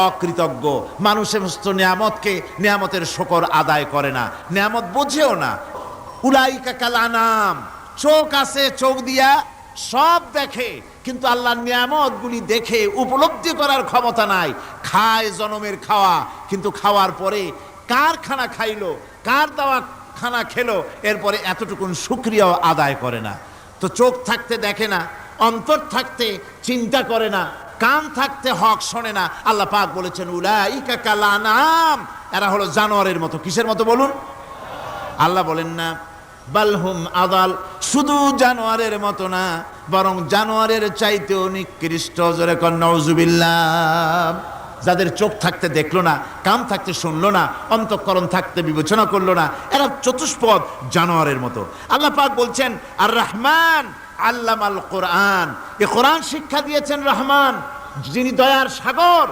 অকৃতজ্ঞ মানুষ সমস্ত নিয়ামতকে নিয়ামতের শুকর আদায় করে না, নিয়ামত বোঝেও না। উলাইকা কাল আনাম, চোখ আছে, চোখ দিয়া সব দেখে, কিন্তু আল্লাহর নিয়ামতগুলি দেখে উপলব্ধি করার ক্ষমতা নাই। খায় জনমের খাওয়া, কিন্তু খাওয়ার পরে কার খানা খাইলো, কার দেওয়া খানা খেলো, এরপরে এতটুকুন শুকরিয়াও আদায় করে না। তো চোখ থাকতে দেখে না, অন্তর থাকতে চিন্তা করে না, কান থাকতে হক শোনে না। আল্লাহ পাক বলেছেন উলাইকা কাল আনাম, এরা হলো জানোয়ারের মতো। কিসের মতো বলুন? আল্লাহ বলেন না বালহুম আদাল, শুধু জানোয়ারের মতো না, বরং জানোয়ারের চাইতেও নিকৃষ্ট। জোরে কর নাউজুবিল্লাহ। যাদের চোখ থাকতে দেখলো না, কান থাকতে শুনলো না, অন্তঃকরণ থাকতে বিবেচনা করলো না, এরা চতুষ্পদ জানোয়ারের মতো। আল্লাহ পাক বলছেন আর রহমান আল্লামাল কোরআন, এ কোরআন শিক্ষা দিয়েছেন রহমান, যিনি দয়ার সাগর।